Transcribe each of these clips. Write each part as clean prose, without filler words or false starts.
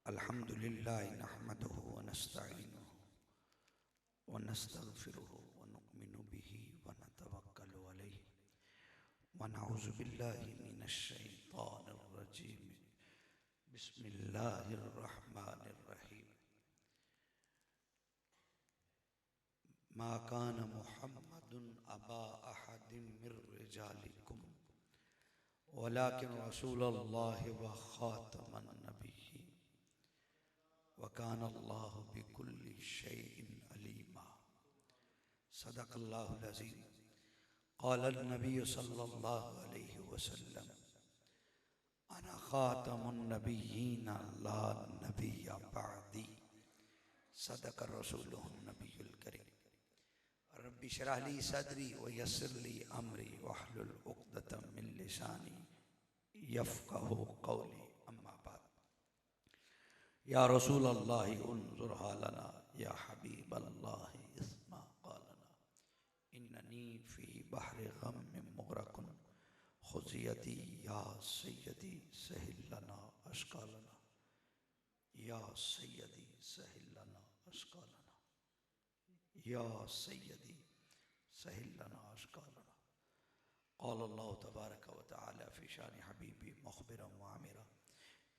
अल्हम्दुलिल्लाह नहमदुहु व नस्तईनुहु व नस्तगफिरुहु व नु'मिनु बिही व नतवक्कलु अलैहि व नऊज़ु बिल्लाहि मिनश शैतानिर रजीम। बिस्मिल्लाहिर रहमानिर रहीम। मा कान मुहम्मदुन अबा अहदिम मिर रिजालिकुम वलाकिन रसूलुल्लाहि व खातमन नबिय्यीन व काना अल्लाहु बिकुल्लि शैइन अलीमा। सदक़ल्लाहुल अज़ीम। क़ालन नबिय्यु सल्लल्लाहु अलैहि वसल्लम अना खातमुन नबिय्यीन ला नबिय्य बअदी। सदक़ रसूलुहुन नबियुल करीम। रब्बि इश्रह ली सदरी व यस्सिर ली अमरी वहलुल उक़दतम मिन लिसानी यफ़क़हू क़ौली। अम्मा बाद। या रसूल अल्लाह उन्ज़ुर हालना या हबीब अल्लाह इस्मा क़ालना इन्ननी फ़ी बहरि ग़म्मिन मुग़रक़ुन ख़ुज़ियती या सय्यदी सहिल लना अश्क़ालना या सय्यदी सहिल लना अश्क़ालना या सय्यदी सहिल लना अश्क़ालना। क़ाल अल्लाहु तबारक व तआला फ़ी शानि हबीबी मुख़बिरन व आमिरा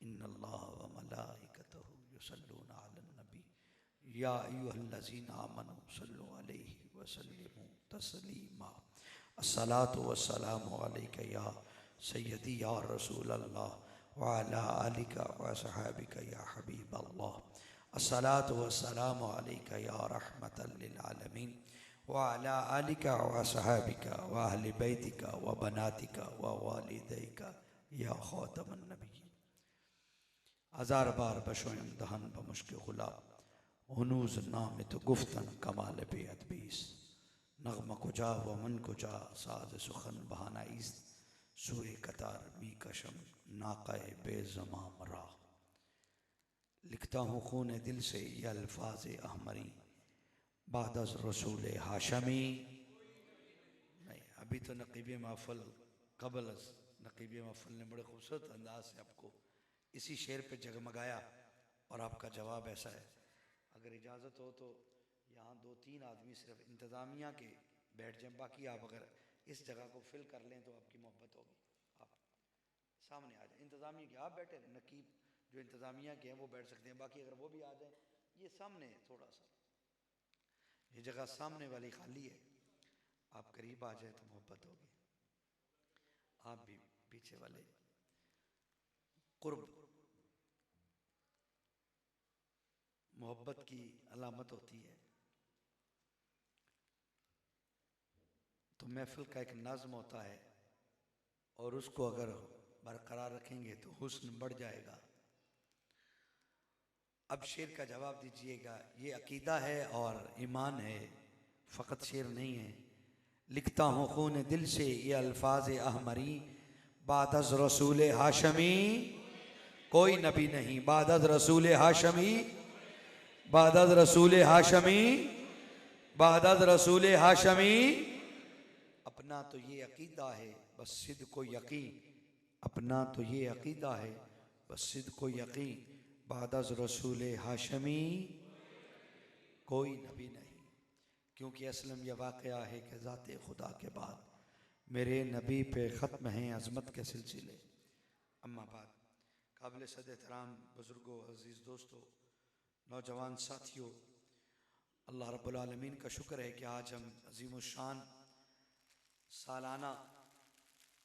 इन्नल्लाह व मलाइकतहु युसल्लूना अलन नबी या अय्युहल्लज़ीना आमनू सल्लु अलैहि व सल्लिमू तस्लीमा। अस्सलातु वस्सलामु अलैका या सय्यदी या रसूल अल्लाह व अला आलिका व असहाबिका या हबीब अल्लाह। अस्सलातु वस्सलामु अलैका या रहमतल लिल आलमीन व अला आलिका व असहाबिका व अहलि बैतिका व बनातिका व वालिदैका या खातमन नबिय्यीन। हजार बार बशोयम दहन बमुश्क गुला हुनूज़ नाम तो गुफ्तन कमाल बे अदबीस नगमा कुजा व मन कुजा साज सुखन बहाना ईस सूर कतार मी कशम नाक़ाए बेज़मा मरा। लिखता हूँ खून दिल से ये अल्फाज अहमरी बादज़ रसूल हाशमी। नहीं, अभी तो नक़ीब महफ़ल कबल नक़ीब महफ़ल ने बड़े खूबसूरत अंदाज से आपको इसी शेर पे जगमगाया और आपका जवाब ऐसा है। अगर इजाज़त हो तो यहाँ दो तीन आदमी सिर्फ इंतज़ामिया के बैठ जाएं, बाकी आप अगर इस जगह को फिल कर लें तो आपकी मोहब्बत होगी। आप सामने आ जाए। इंतज़ामिया के आप बैठे, नकीब जो इंतज़ामिया के हैं वो बैठ सकते हैं, बाकी अगर वो भी आ जाएं। ये सामने थोड़ा सा ये जगह सामने वाली खाली है, आप करीब आ जाए तो मोहब्बत होगी। आप भी पीछे वाले कुर्ब मोहब्बत की अलामत होती है। तो महफिल का एक नज़्म होता है और उसको अगर बरकरार रखेंगे तो हुस्न बढ़ जाएगा। अब शेर का जवाब दीजिएगा। ये अकीदा है और ईमान है, फ़कत शेर नहीं है। लिखता हूँ खून दिल से ये अल्फाज अहमरी बादज़ रसूल हाशमी कोई नबी नहीं। बादज़ रसूल हाशमी बादज़ रसूल हाशमी बादज़ रसूल हाशमी। अपना तो ये अकीदा है बस सिद्क़ को यकीन। अपना तो ये अकीदा है बस सिद्क़ को यकीन। बादज़ रसूल हाशमी कोई नबी नहीं। क्योंकि असलम यह वाक़या है कि ज़ाते खुदा के बाद मेरे नबी पे ख़त्म हैं अज़मत के सिलसिले। अम्मा बाद। काबिल सद एहतराम बुज़ुर्गों, अज़ीज़ दोस्तों, नौजवान साथियों, अल्लाह रब्बुल आलमीन का शुक्र है कि आज हम अज़ीमुश्शान सालाना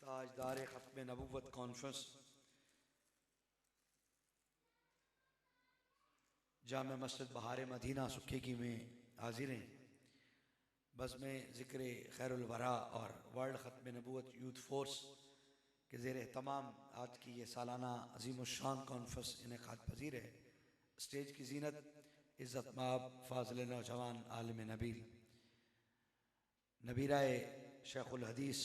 ताजदार ख़त्म नबुव्वत कॉन्फ्रेंस जामे मस्जिद बहार मदीना सुक्केकी में हाजिर हैं। बज़ में ज़िक्र खैरुल वरा और वर्ल्ड ख़त्म नबुव्वत यूथ फोर्स के ज़ेर एहतमाम आज की ये सालाना अज़ीमुश्शान कॉन्फ्रेंस इनेक़ाद पज़ीर है। स्टेज की ज़ीनत इज़्ज़त माब फ़ाज़िल नौजवान आलिम नबील नबीराए शेख़ुल हदीस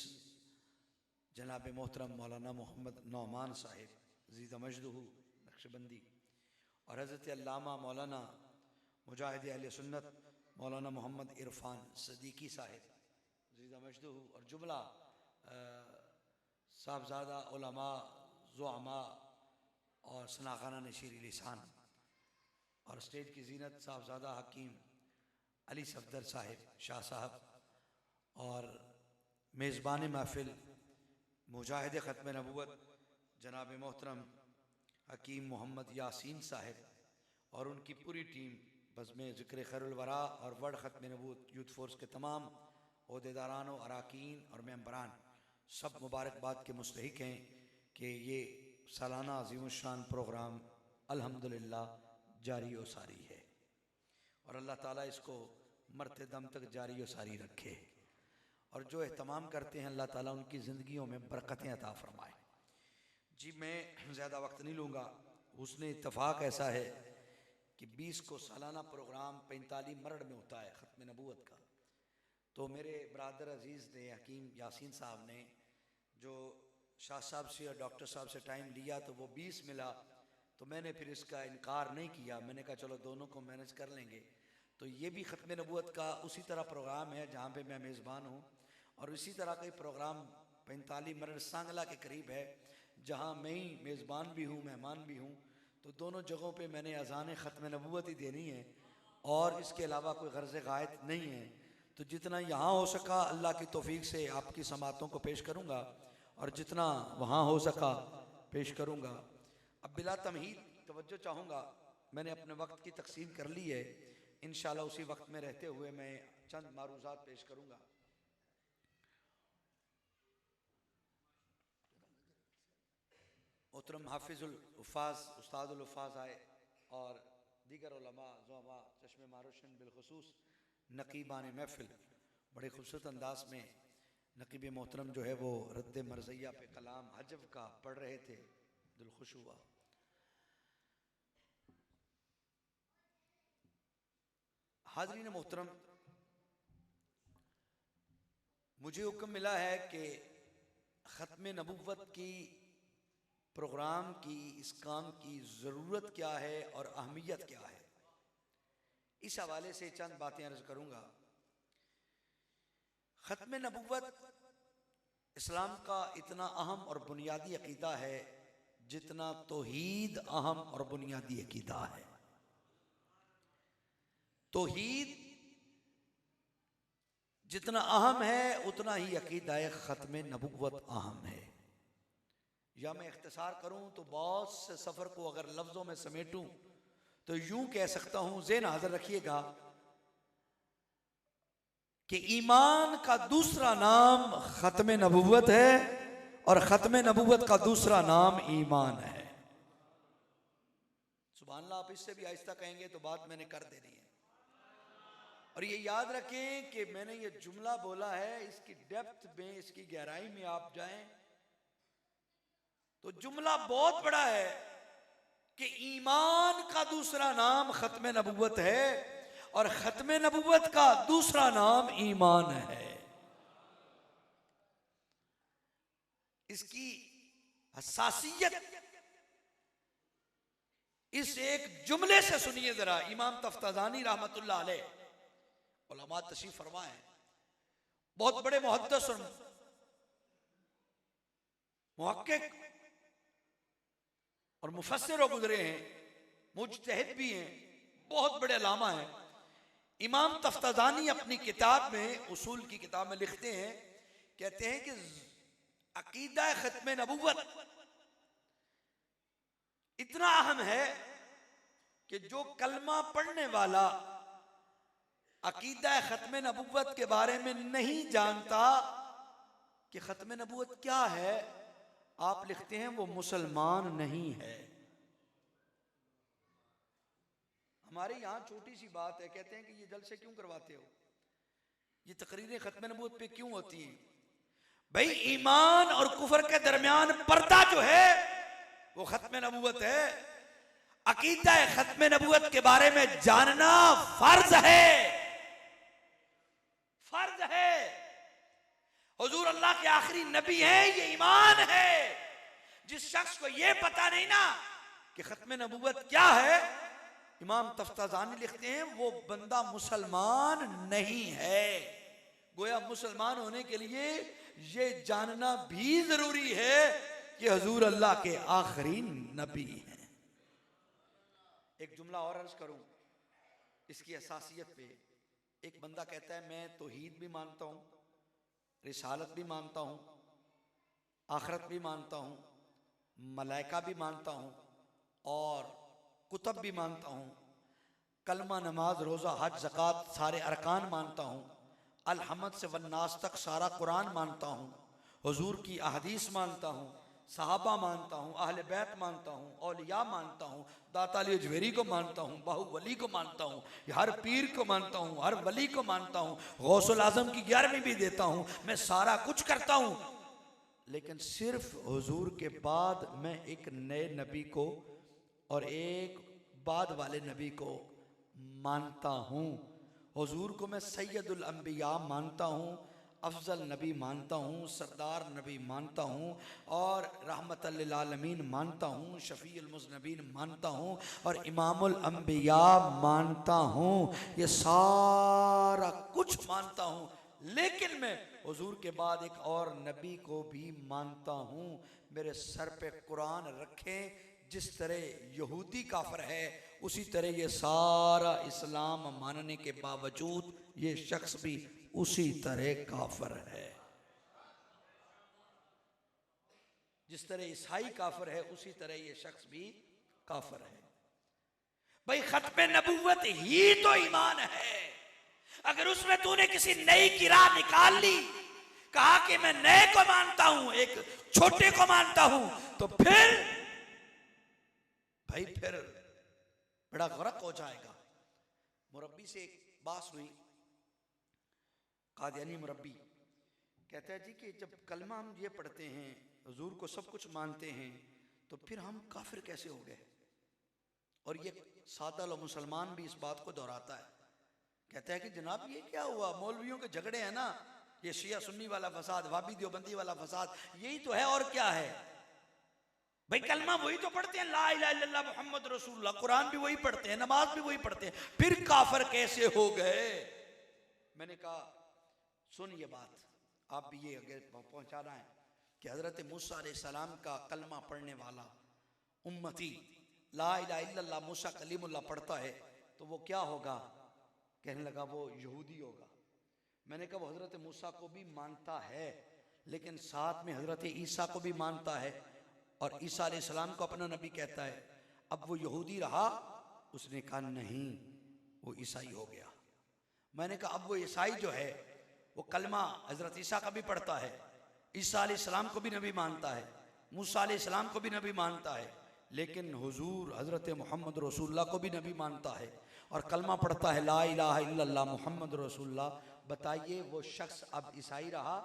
जनाब मोहतरम मौलाना मोहम्मद नौमान साहिब ज़ीदा मजदूहू नक्शबंदी और हज़रत अल्लामा मौलाना मुजाहिद अहले सुन्नत मौलाना मोहम्मद इरफ़ान सदीकी साहिब ज़ीदा मजदूहू और जुमला साहबज़ादा उलमा ज़ुअमा और सनाख़ाना नशीरी लिसान और स्टेज की जीनत साहबजादा हकीम अली सफदर साहिब शाह साहब और मेज़बान महफिल मुजाहिद ख़त्म नबूवत जनाब मोहतरम हकीम मोहम्मद यासीन साहिब और उनकी पूरी टीम बज़्म ज़िक्र खैरुल वरा और वर्ल्ड ख़त्म नबूवत यूथ फोर्स के तमाम ओहदेदारान और अराकीन और मेंबरान सब मुबारकबाद के मुस्तहिक हैं कि ये सालाना अज़ीमुश्शान प्रोग्राम अल्हम्दुलिल्लाह जारी व सारी है और अल्लाह ताला इसको मरते दम तक जारी व सारी रखे और जो एहतमाम करते हैं अल्लाह ताला उनकी ज़िंदगियों में बरकतें अता फ़रमाए। जी मैं ज़्यादा वक्त नहीं लूँगा। उसने इत्तफ़ाक़ ऐसा है कि 20 को सालाना प्रोग्राम 45 मरड़ में होता है ख़त्म नबूवत का। तो मेरे ब्रादर अजीज़ ने हकीम यासीन साहब ने जो शाह साहब से और डॉक्टर साहब से टाइम लिया तो वो 20 मिला, तो मैंने फिर इसका इनकार नहीं किया। मैंने कहा चलो दोनों को मैनेज कर लेंगे। तो ये भी ख़त्म नबूवत का उसी तरह प्रोग्राम है जहाँ पे मैं मेज़बान हूँ और इसी तरह का प्रोग्राम 45 मरड़ सांगला के करीब है जहाँ मैं ही मेज़बान भी हूँ मेहमान भी हूँ। तो दोनों जगहों पे मैंने अज़ान ख़त्म नबूवत ही देनी है और इसके अलावा कोई गर्ज़ गायत नहीं है। तो जितना यहाँ हो सका अल्लाह की तौफीक से आपकी समातों को पेश करूँगा और जितना वहाँ हो सका पेश करूँगा। अब बिला तमहीद तवज्जो चाहूँगा, मैंने अपने वक्त की तकसीम कर ली है। इंशाअल्लाह उसी वक्त में रहते हुए मैं चंद मारूज़ात पेश करूँगा। मोहतरम हाफिज़ुल हुफ़ाज़ उस्तादुल हुफ़ाज़ आए और दीगर उलमा ज़ुअमा चश्मे मारोशन बिलखुसूस नकीबान महफिल बड़े खूबसूरत अंदाज में नकीब मोहतरम जो है वो रद्द मरज़िया पे कलाम हजब का पढ़ रहे थे। दिल खुश हुआ। हाज़रीन मोहतरम, मुझे हुक्म मिला है कि ख़त्म नबूवत की प्रोग्राम की इस काम की ज़रूरत क्या है और अहमियत क्या है, इस हवाले से चंद बातें अर्ज़ करूँगा। ख़त्म नबूवत इस्लाम का इतना अहम और बुनियादी अक़ीदा है जितना तौहीद अहम और बुनियादी अक़ीदा है। तौहीद जितना अहम है उतना ही अक़ीदा ख़त्म नबूवत अहम है। या मैं इख्तिसार करूं तो बहुत से सफ़र को अगर लफ्ज़ों में समेटूं तो यूं कह सकता हूं, ज़ेहन हाज़िर रखिएगा कि ईमान का दूसरा नाम ख़त्म नबूवत है और ख़त्म नबूवत का दूसरा नाम ईमान है। सुभान अल्लाह, आप इससे भी आहिस्ता कहेंगे तो बात मैंने कर देनी है। और ये याद रखें कि मैंने ये जुमला बोला है, इसकी डेप्थ में इसकी गहराई में आप जाएं तो जुमला बहुत बड़ा है कि ईमान का दूसरा नाम ख़त्म नबूवत है और ख़त्म नबूवत का दूसरा नाम ईमान है। इसकी हसासियत इस एक जुमले से सुनिए जरा। इमाम तफ्ताज़ानी रहमतुल्लाह अलैह उलमा तशरीफ फरमा है, बहुत बड़े मुहद्दिस और मुहक्किक और मुफस्सिर हो गुजरे हैं, मुज्तहिद भी हैं, बहुत बड़े अल्लामा हैं। इमाम तफ्ताज़ानी अपनी किताब में उसूल की किताब में लिखते हैं, कहते हैं कि अकीदा ख़त्म नबूवत इतना अहम है कि जो कलमा पढ़ने वाला अकीदा ख़त्म नबूवत के बारे में नहीं जानता कि ख़त्म नबूवत क्या है, आप लिखते हैं वो मुसलमान नहीं है। हमारे यहाँ छोटी सी बात है, कहते हैं कि ये जलसे क्यों करवाते हो, ये तकरीरें ख़त्म नबूवत पे क्यों होती हैं। भाई ईमान और कुफर के दरमियान पर्दा जो है वो ख़त्म नबूवत है। अकीदा ख़त्म नबूवत के बारे में जानना फर्ज है, फर्ज है। हुजूर अल्लाह के आखिरी नबी हैं, ये ईमान है। जिस शख्स को ये पता नहीं ना कि ख़त्म नबूवत क्या है, इमाम तफ्ताज़ानी लिखते हैं वो बंदा मुसलमान नहीं है। गोया मुसलमान होने के लिए ये जानना भी जरूरी है कि हुजूर अल्लाह के आखिरी नबी हैं। एक जुमला और अर्ज करूं इसकी असासियत पे। एक बंदा कहता है मैं तौहीद भी मानता हूं, रिसालत भी मानता हूं, आखिरत भी मानता हूं, मलाइका भी मानता हूं और कुतब भी मानता हूं, कलमा, नमाज, रोज़ा, हज, ज़कात सारे अरकान मानता हूं, अल हमद से वन्नास तक सारा कुरान मानता हूं, हुजूर की अहदीस मानता हूं, सहाबा मानता हूं, अहले बैत मानता हूं, औलिया मानता हूं, दाता अली अजवेरी को मानता हूं, बाहुबली को मानता हूं, हर पीर को मानता हूं, हर वली को मानता हूं, गौसुल आजम की 11वीं भी देता हूं, मैं सारा कुछ करता हूं, लेकिन सिर्फ हुजूर के बाद मैं एक नए नबी को और एक बाद वाले नबी को मानता हूँ। हुजूर को मैं सैयदुल अंबिया मानता हूँ, अफजल नबी मानता हूँ, सरदार नबी मानता हूँ और रहमतल लिल आलमीन मानता हूँ, शफीउल मुज़नबीन मानता हूँ और इमामुल अंबिया मानता हूँ। ये सारा कुछ मानता हूँ, लेकिन मैं हुजूर के बाद एक और नबी को भी मानता हूँ। मेरे सर पे कुरान रखें, जिस तरह यहूदी काफिर है उसी तरह ये सारा इस्लाम मानने के बावजूद ये शख्स भी उसी तरह काफिर है। जिस तरह ईसाई काफिर है उसी तरह ये शख्स भी काफिर है। भाई खत्मे नबूवत ही तो ईमान है। अगर उसमें तूने किसी नई की राह निकाल ली, कहा कि मैं नए को मानता हूं, एक छोटे को मानता हूं, तो फिर भाई फिर बड़ा गरक हो जाएगा। मुरब्बी से एक बात हुई, कादियानी मुरब्बी कहता है जी कि जब कलमा हम ये पढ़ते हैं, हुजूर को सब कुछ मानते हैं, तो फिर हम काफिर कैसे हो गए? और ये सादा लो मुसलमान भी इस बात को दोहराता है, कहता है कि जनाब ये क्या हुआ, मौलवियों के झगड़े हैं ना, ये शिया सुन्नी वाला फसाद, वाबी देवबंदी वाला फसाद, यही तो है और क्या है। भाई कलमा वही तो पढ़ते हैं, ला इलाहा इल्लल्लाह मुहम्मद रसूलुल्लाह, कुरान भी वही पढ़ते हैं, नमाज भी वही पढ़ते हैं, फिर काफिर कैसे हो गए? मैंने कहा सुन ये बात, आप भी ये आगे पहुंचाना है कि हजरत मूसा अलैहिस्सलाम का कलमा पढ़ने वाला उम्मती ला इलाहा इल्लल्लाह मूसा कलीमुल्लाह पढ़ता है तो वो क्या होगा? कहने लगा वो यहूदी होगा। मैंने कहा वो हजरत मूसा को भी मानता है, लेकिन साथ में हजरत ईसा को भी मानता है और ईसा अलैहिस्सलाम को अपना नबी कहता है। अब वो यहूदी रहा? उसने कहा नहीं, वो ईसाई हो गया। मैंने कहा अब वो ईसाई जो है वो कलमा हजरत ईसा का भी पढ़ता है, ईसा अलैहिस्सलाम को भी नबी मानता है, मूसा अलैहिस्सलाम को भी नबी मानता है, लेकिन हुजूर हजरत मोहम्मद रसूलुल्लाह को भी नबी मानता है और कलमा पढ़ता है ला इलाहा इल्लल्लाह मुहम्मद रसूलुल्लाह। बताइए वो शख्स अब ईसाई रहा?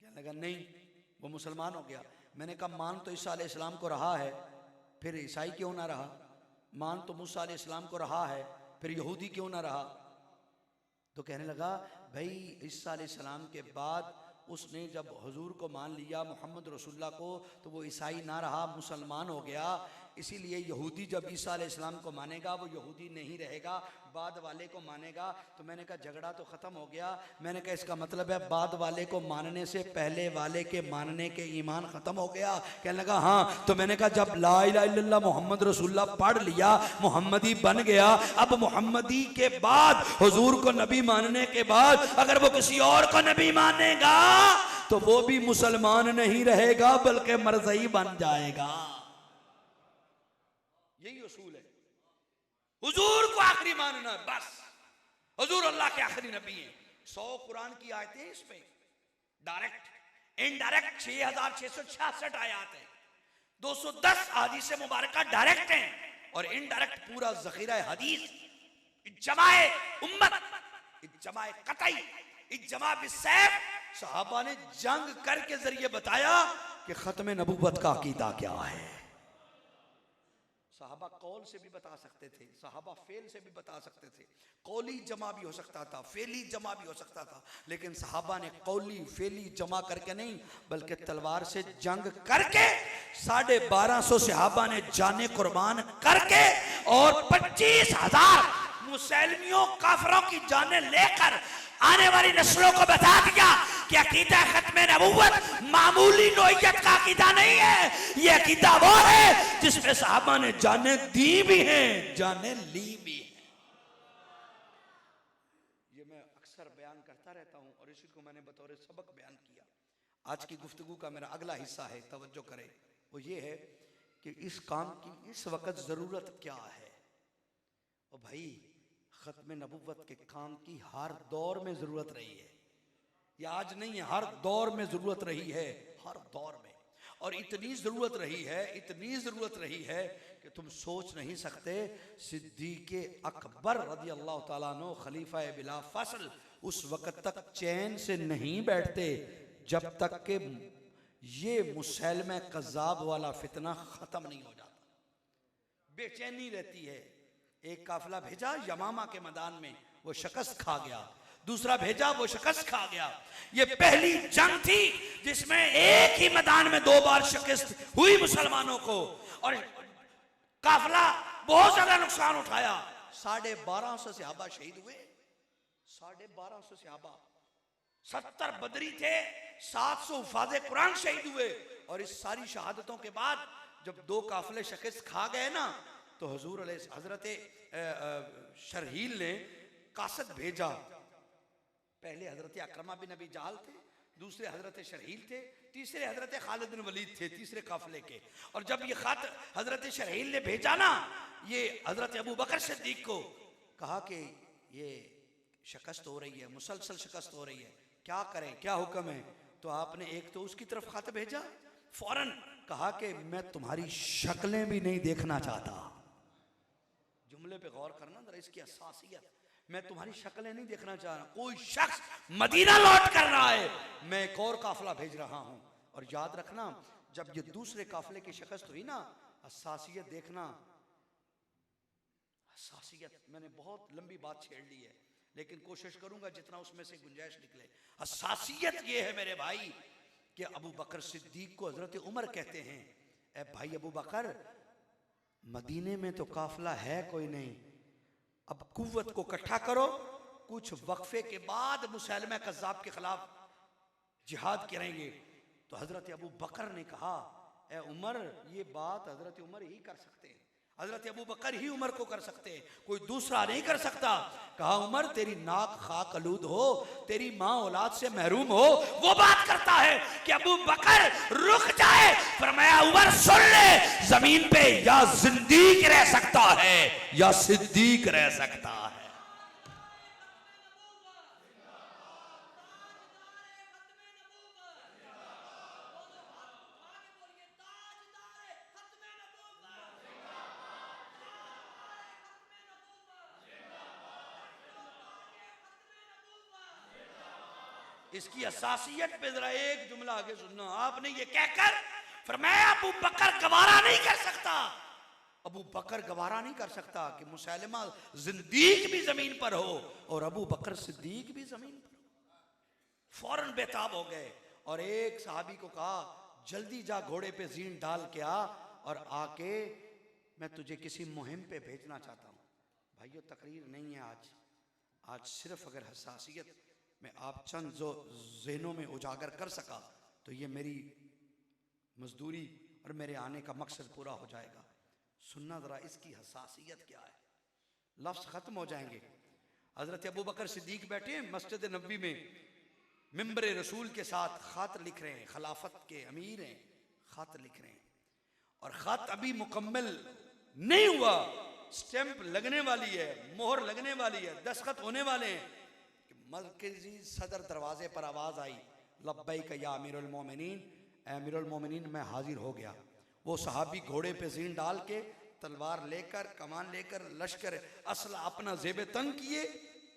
क्या लगा? नहीं, वो मुसलमान हो गया। मैंने कहा मान तो ईसा अलैहिस्सलाम को रहा है, फिर ईसाई क्यों ना रहा? मान तो मूसा अलैहिस्सलाम को रहा है, फिर यहूदी क्यों ना रहा? तो कहने लगा भाई ईसा अलैहिस्सलाम के बाद उसने जब हुजूर को मान लिया, मोहम्मद रसूलुल्लाह को, तो वो ईसाई ना रहा, मुसलमान हो गया। इसीलिए यहूदी जब ईसा अलैहिस्सलाम को मानेगा वो यहूदी नहीं रहेगा, बाद वाले को मानेगा। तो मैंने कहा झगड़ा तो ख़त्म हो गया। मैंने कहा इसका मतलब है बाद वाले को मानने से पहले वाले के मानने के ईमान ख़त्म हो गया? कहने लगा हाँ। तो मैंने कहा जब ला इलाहा इल्लल्लाह मोहम्मद रसूलुल्लाह पढ़ लिया, मोहम्मदी बन गया, अब मोहम्मदी के बाद हुजूर को नबी मानने के बाद अगर वो किसी और को नबी मानेगा तो वो भी मुसलमान नहीं रहेगा बल्कि मरज़ई बन जाएगा। यही उसूल है। हुजूर को आखिरी मानना, बस हुजूर अल्लाह के आखिरी नबी हैं। 100 कुरान की आयतें हैं इसमें, डायरेक्ट इनडायरेक्ट 6666 आयत है, 210 हदीस मुबारका डायरेक्ट हैं और इनडायरेक्ट पूरा जखीरा हदीस, इज्माए उम्मत, इज्माए कतई, इज्मा बिसैफ। सहाबा ने जंग करके जरिए बताया कि खत्म नबूवत का अकीदा क्या है। सहाबा कौल से भी बता सकते थे, सहाबा फेल से भी बता सकते थे, कौली जमा भी हो सकता था, फेली जमा भी हो सकता था, लेकिन सहाबा ने कौली फेली जमा करके नहीं बल्कि तलवार से जंग करके 1250 सहाबा ने जाने कुर्बान करके और 25,000 मुसलमियों काफिरों की जाने लेकर आने वाली नस्लों को बता दिया कि अकीदा खत्म नबूवत मामूली नोयत का अकीदा नहीं है, ये अकीदा वो है जिसमें सहाबा ने जाने दी भी हैं, जाने ली भी हैं। ये मैं अक्सर बयान करता रहता हूं और इसी को मैंने बतौर सबक बयान किया। आज की गुफ्तगू का मेरा अगला हिस्सा है, तवज्जो करें, वो ये है कि इस काम की इस वक्त जरूरत क्या है। और भाई खत्म नबूवत के काम की हर दौर में जरूरत रही है, ये आज नहीं है, हर दौर में जरूरत रही है, हर दौर में। और इतनी जरूरत रही है, इतनी जरूरत रही है कि तुम सोच नहीं सकते। सिद्दीक़ अकबर रज़ी अल्लाह ताला अन्हु खलीफा बिला फसल उस वक्त तक चैन से नहीं बैठते जब तक कि ये मुसैलमा कज़्ज़ाब वाला फितना खत्म नहीं हो जाता। बेचैनी रहती है। एक काफिला भेजा यमामा के मैदान में, वो शिकस्त खा गया। दूसरा भेजा, वो शिकस्त खा गया। ये पहली जंग थी जिसमें एक ही मैदान में 2 बार शिकस्त हुई मुसलमानों को, और काफिला बहुत ज्यादा नुकसान उठाया। 1250 सहाबा शहीद हुए, 1250 सहाबा, 70 बदरी थे, 700 हुफाज़े कुरान शहीद हुए। और इस सारी शहादतों के बाद जब 2 काफिले शिकस्त खा गए ना, तो हुजूर हजरत शरहील ने कासद भेजा। पहले हजरत अकरमा बिन अबी जहल थे, दूसरे हजरत शरहील थे, तीसरे हजरत खालिद बिन वलीद थे, तीसरे काफिले के। और जब ये खत हजरत शरहील ने भेजा ना, ये हजरत अबू बकर सिद्दीक को, कहा कि ये शिकस्त हो रही है, मुसलसल शिकस्त हो रही है, क्या करें, क्या हुक्म है। तो आपने एक तो उसकी तरफ खत भेजा, फौरन कहा कि मैं तुम्हारी शक्लें भी नहीं देखना चाहता। जुमले पे गौर करना जरा, इसकी असासियत। मैं तुम्हारी शक्लें नहीं देखना चाह रहा। कोई शख्स मदीना लौट कर रहा है, मैं एक और काफिला भेज रहा हूं। और याद रखना, जब ये दूसरे काफिले की शिकस्त हुई ना, असासियत देखना, असासियत। मैंने बहुत लंबी बात छेड़ ली है, लेकिन कोशिश करूंगा जितना उसमें से गुंजाइश निकले। असासियत ये है मेरे भाई कि अबू बकर सिद्दीक को हजरत उमर कहते हैं, ए भाई अबू बकर, मदीने में तो काफिला है कोई नहीं, अब कुव्वत को इकट्ठा करो, कुछ वक्फे के बाद मुसैलमा कज़्ज़ाब के खिलाफ जिहाद करेंगे। तो हजरत अबू बकर ने कहा, ए उमर, ये बात हजरत उमर ही कर सकते हैं, हजरत अबू बकर ही उमर को कर सकते हैं, कोई दूसरा नहीं कर सकता। कहा, उमर तेरी नाक खाक आलूद हो, तेरी माँ औलाद से महरूम हो, वो बात करता है कि अबू बकर रुक जाए। फरमाया, उमर सुन ले, जमीन पे या जिंदीक रह सकता है या सिद्दीक रह सकता है। इसकी असासियत पे जरा एक जुमला आगे सुनना। आपने ये कहकर फरमाया, अबू बकर गवारा नहीं कर सकता, अबू बकर गवारा नहीं कर सकता कि मुसैलमा जिंदीक भी जमीन पर हो और अबू बकर सिद्दीक भी जमीन पर हो। फौरन बेताब हो गए और एक सहाबी को कहा, जल्दी जा घोड़े पे जीन डाल के आ और आके मैं तुझे किसी मुहिम पे भेजना चाहता हूं। भाइयों, तकरीर नहीं है आज सिर्फ अगर हसासियत मैं आप चंद जो ज़हनों में उजागर कर सका तो ये मेरी मजदूरी और मेरे आने का मकसद पूरा हो जाएगा। सुनना ज़रा इसकी हसासियत क्या है, लफ्ज़ ख़त्म हो जाएंगे। हज़रत अबू बकर सिद्दीक बैठे हैं मस्जिद नबवी में, मिंबर रसूल के साथ ख़त लिख रहे हैं, खिलाफत के अमीर हैं, ख़त लिख रहे हैं और ख़त अभी मुकम्मल नहीं हुआ, स्टैंप लगने वाली है, मोहर लगने वाली है, दस्तखत होने वाले हैं। मरकजी सदर दरवाजे पर आवाज आई, लब्बैक या अमीरुल मोमिनीन, अमीरुल मोमिनीन मैं हाजिर हो गया। वो सहाबी घोड़े पे जीन डाल के, तलवार लेकर, कमान लेकर, लश्कर असला अपना जेब तंग किए,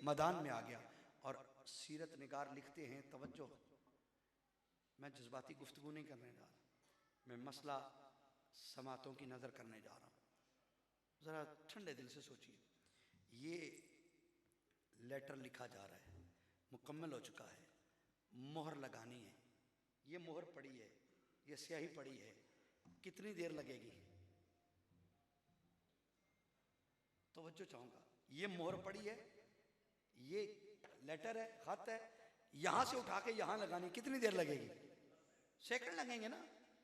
मैदान में आ गया। और सीरत निगार लिखते हैं, तवज्जो, मैं जज्बाती गुफ्तगू नहीं करने जा रहा, मैं मसला समातों की नज़र करने जा रहा हूँ। ज़रा ठंडे दिल से सोचिए, ये लेटर लिखा जा रहा है, मुकम्मल हो चुका है, मोहर लगानी है, ये मोहर पड़ी है, ये स्याही पड़ी है, कितनी देर लगेगी? तवज्जो चाहूंगा, ये मोहर पड़ी है, ये लेटर है, खत है, यहां से उठा के यहां लगानी कितनी देर लगेगी? सेकंड लगेंगे ना,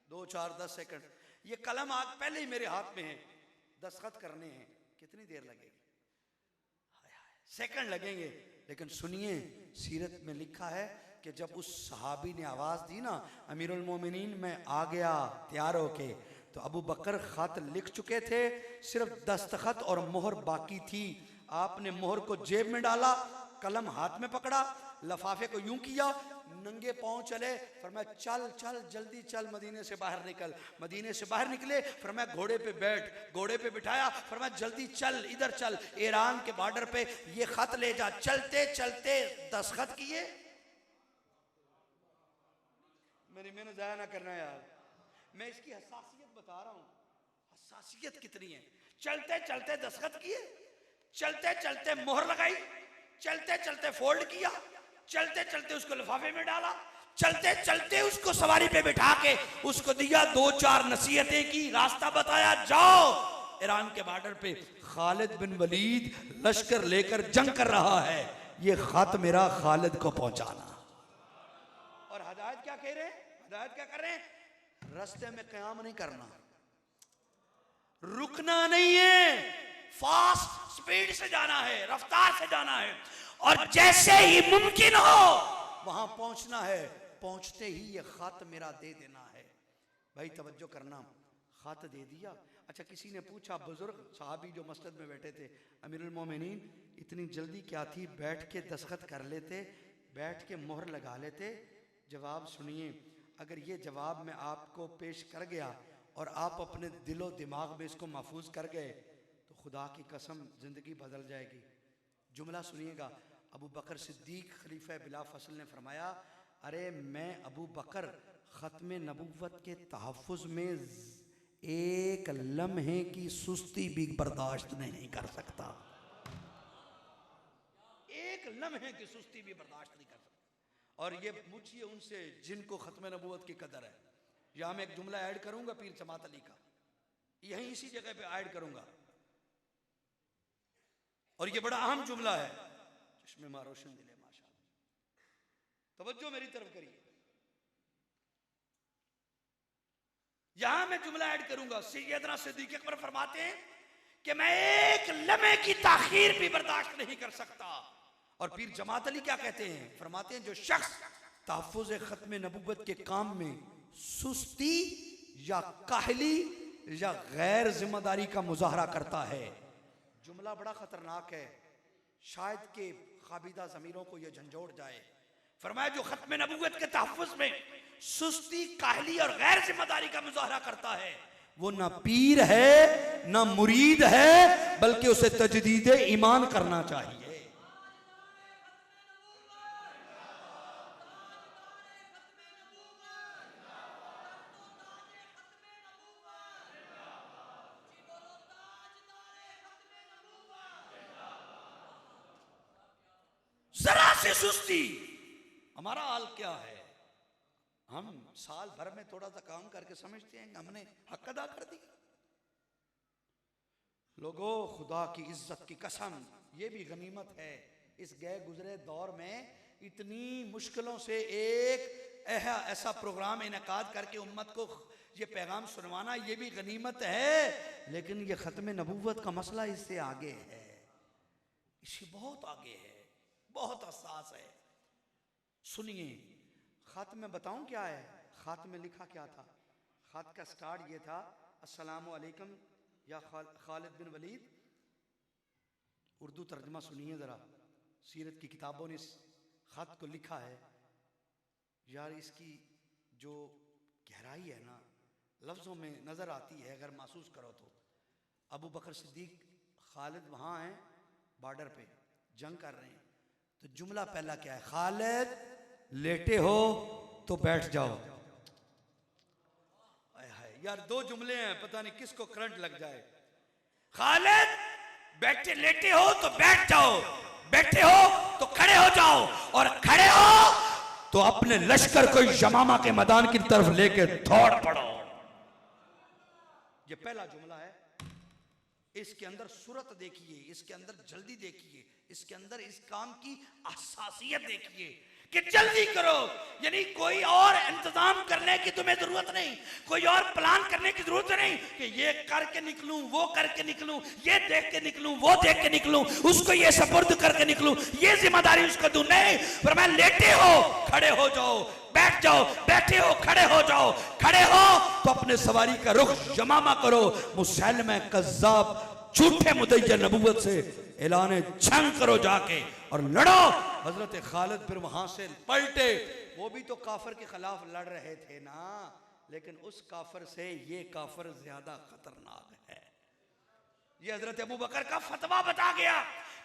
2 4 10 सेकंड। ये कलम आज पहले ही मेरे हाथ में है, दस्तखत करने हैं, कितनी देर लगेगी? सेकंड लगेंगे। लेकिन सुनिए, सीरत में लिखा है कि जब उस सहाबी ने आवाज दी ना, अमीरुल मोमिनीन मैं आ गया तैयार होके, तो अबू बकर खत लिख चुके थे, सिर्फ दस्तखत और मोहर बाकी थी। आपने मोहर को जेब में डाला, कलम हाथ में पकड़ा, लफाफे को यूं किया, नंगे पांव चले, फरमाया चल चल जल्दी चल, मदीने से बाहर निकल। मदीने से बाहर निकले, फरमाया घोड़े पे बैठ, घोड़े पे बिठाया, फरमाया जल्दी चल, इधर चल, ईरान के बॉर्डर पे ये खत ले जा। चलते चलते दस्तखत किए। मेरी मेहनत जाया ना करना यार, मैं इसकी हसासियत बता रहा हूं, हसासियत कितनी है। चलते चलते दस्तखत किए, चलते चलते मोहर लगाई, चलते चलते फोल्ड किया, चलते चलते उसको लिफाफे में डाला, चलते चलते उसको सवारी पे बिठा के उसको दिया, 2 4 नसीहतें की, रास्ता बताया, जाओ। ईरान के बॉर्डर पे खालिद बिन वलीद लश्कर लेकर जंग कर रहा है, ये खत मेरा खालिद को पहुंचाना। और हिदायत क्या कह रहे हैं? हिदायत क्या कर रहे हैं? रास्ते में क़याम नहीं करना, रुकना नहीं है, फास्ट स्पीड से जाना है, रफ्तार से जाना है, और जैसे ही मुमकिन हो वहां पहुंचना है। पहुंचते ही ये खत मेरा दे देना है। भाई तवज्जो करना, खत दे दिया। अच्छा, किसी ने पूछा, बुजुर्ग साहबी जो मस्जिद में बैठे थे, अमीरुल मोमिनीन इतनी जल्दी क्या थी, बैठ के दस्तखत कर लेते, बैठ के मोहर लगा लेते। जवाब सुनिए, अगर ये जवाब मैं आपको पेश कर गया और आप अपने दिलो दिमाग में इसको महफूज कर गए तो खुदा की कसम जिंदगी बदल जाएगी। जुमला सुनिएगा, अबू बकर सिद्दीक खलीफा बिला फसल ने फरमाया, अरे मैं अबू बकर ख़त्म नबुव्वत के तहफ़्फ़ुज़ में एक लम्हे की सुस्ती भी बर्दाश्त नहीं कर सकता, एक लम्हे की सुस्ती भी बर्दाश्त नहीं कर सकता। और ये पूछिए उनसे जिनको ख़त्म नबुव्वत की कदर है। यहाँ मैं एक जुमला ऐड करूंगा पीर जमात अली का, यहीं इसी जगह पे ऐड करूंगा, और ये बड़ा अहम जुमला है, जिसमें मां रोशन दिले माशाअल्लाह। तवज्जो मेरी तरफ करिए, यहां मैं जुमला ऐड करूंगा। सैयदना सिद्दीक़ अकबर फरमाते हैं कि मैं एक लम्हे की ताखीर भी बर्दाश्त नहीं कर सकता। और पीर जमात अली क्या कहते हैं? फरमाते हैं जो शख्स तहफ़्फ़ुज़ ख़त्म नबुव्वत के काम में सुस्ती या काहली या गैर जिम्मेदारी का मुजाहरा करता है। जुमला बड़ा खतरनाक है, शायद के खाबिदा ज़मीरों को यह झंझोड़ जाए। फरमाया जो ख़त्म नबुव्वत के तहफ़्फ़ुज़ में सुस्ती, काहली और गैर जिम्मेदारी का मुजाहरा करता है, वो ना पीर है ना मुरीद है, बल्कि उसे तजदीद ईमान करना चाहिए। जरा से सुस्ती, हमारा हाल क्या है? हम साल भर में थोड़ा सा काम करके समझते हैं कि हमने हक अदा कर दिया। लोगों, खुदा की इज्जत की कसम, ये भी गनीमत है। इस गए गुजरे दौर में इतनी मुश्किलों से एक ऐसा प्रोग्राम इनेकाद करके उम्मत को ये पैगाम सुनवाना, ये भी गनीमत है। लेकिन ये ख़त्म नबुव्वत का मसला इससे आगे है, इससे बहुत आगे है, बहुत हसास है। सुनिए, खत में बताऊं क्या है? खत में लिखा क्या था? खत का स्टार्ट ये था, अस्सलामु अलैकुम या खालिद बिन वलीद। उर्दू तर्जमा सुनिए ज़रा, सीरत की किताबों ने इस खत को लिखा है। यार इसकी जो गहराई है ना, लफ्ज़ों में नज़र आती है अगर महसूस करो तो। अबू बकर सिद्दीक, खालिद वहाँ हैं बॉर्डर पे, जंग कर रहे हैं। तो जुमला पहला क्या है? खालिद लेटे हो तो बैठ जाओ। यार दो जुमले हैं, पता नहीं किसको करंट लग जाए। खालिद बैठे, लेटे हो तो बैठ जाओ, बैठे हो तो खड़े हो जाओ, और खड़े हो तो अपने लश्कर को यमामा के मैदान की तरफ लेके दौड़ पड़ो। ये पहला जुमला है। इसके अंदर सूरत देखिए, इसके अंदर जल्दी देखिए, इसके अंदर इस काम की असासियत देखिए कि जल्दी करो। यानी कोई और इंतजाम करने की तुम्हें जरूरत नहीं, कोई और प्लान करने की जरूरत नहीं कि ये करके निकलूं, वो करके निकलूं, ये देख के निकलूं, वो देख के निकलूं, उसको ये सपुर्द करके निकलूं, ये जिम्मेदारी उसको दूं। नहीं, पर मैं लेटे हो खड़े हो जाओ, बैठ जाओ, बैठे हो खड़े हो जाओ, खड़े हो तो अपने सवारी का रुख यमामा करो। मुसैलमा कज़्ज़ाब झूठे मुद्दई नबूवत से ऐलान जंग करो जाके और लड़ो। हजरत खालिद फिर वहां से पलटे, वो भी तो काफर के खिलाफ लड़ रहे थे ना, लेकिन उस काफर से ये काफर ज्यादा खतरनाक है। ये हजरत अबू बकर का फतवा बता गया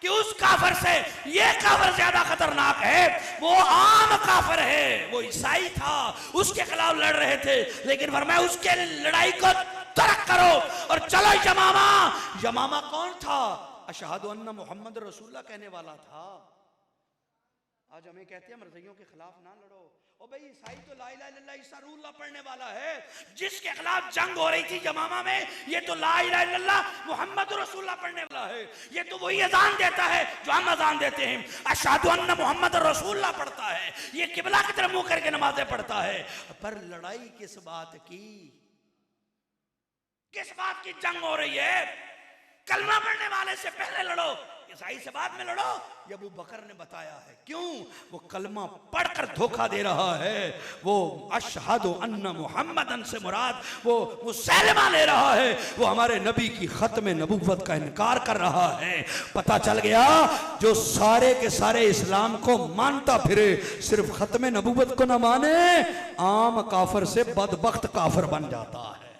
कि उस काफर से ये काफर ज्यादा खतरनाक है। वो आम काफर है, वो ईसाई था, उसके खिलाफ लड़ रहे थे, लेकिन फरमाया उसके लड़ाई को तर्क करो और चलो यमामा। यमामा कौन था? अशहदु अन्ना मुहम्मद रसूलुल्लाह कहने वाला था। आज हमें कहते हैं मरज़ियों के खिलाफ ना लड़ो। ओ भाई, ईसाई तो ला इलाहा इल्लल्लाह ईसा रूहुल्लाह पढ़ने वाला है, जिसके खिलाफ जंग हो रही थी यमामा में, ये तो ला इलाहा इल्लल्लाह मुहम्मद रसूलुल्लाह पढ़ने वाला है। ये तो वही अजान देता है जो हम अजान देते हैं, अशहदु अन्ना मुहम्मद रसूलुल्लाह पढ़ता है, ये किबला की तरफ मुंह करके नमाजें पढ़ता है। पर लड़ाई किस बात की, किस बात की जंग हो रही है? कलमा पढ़ने वाले से पहले लड़ो, ईसाई से बाद में लड़ो। ये अबू बकर ने बताया है। क्यों? वो कलमा पढ़कर धोखा दे रहा है। वो अशहदु अन्ना मुहम्मदन से मुराद वो मुसैलमा ले रहा है, वो हमारे नबी की खत्म नबूवत का इनकार कर रहा है। पता चल गया, जो सारे के सारे इस्लाम को मानता फिरे, सिर्फ खत्म नबूवत को ना माने, आम काफर से बदबख्त काफर बन जाता है।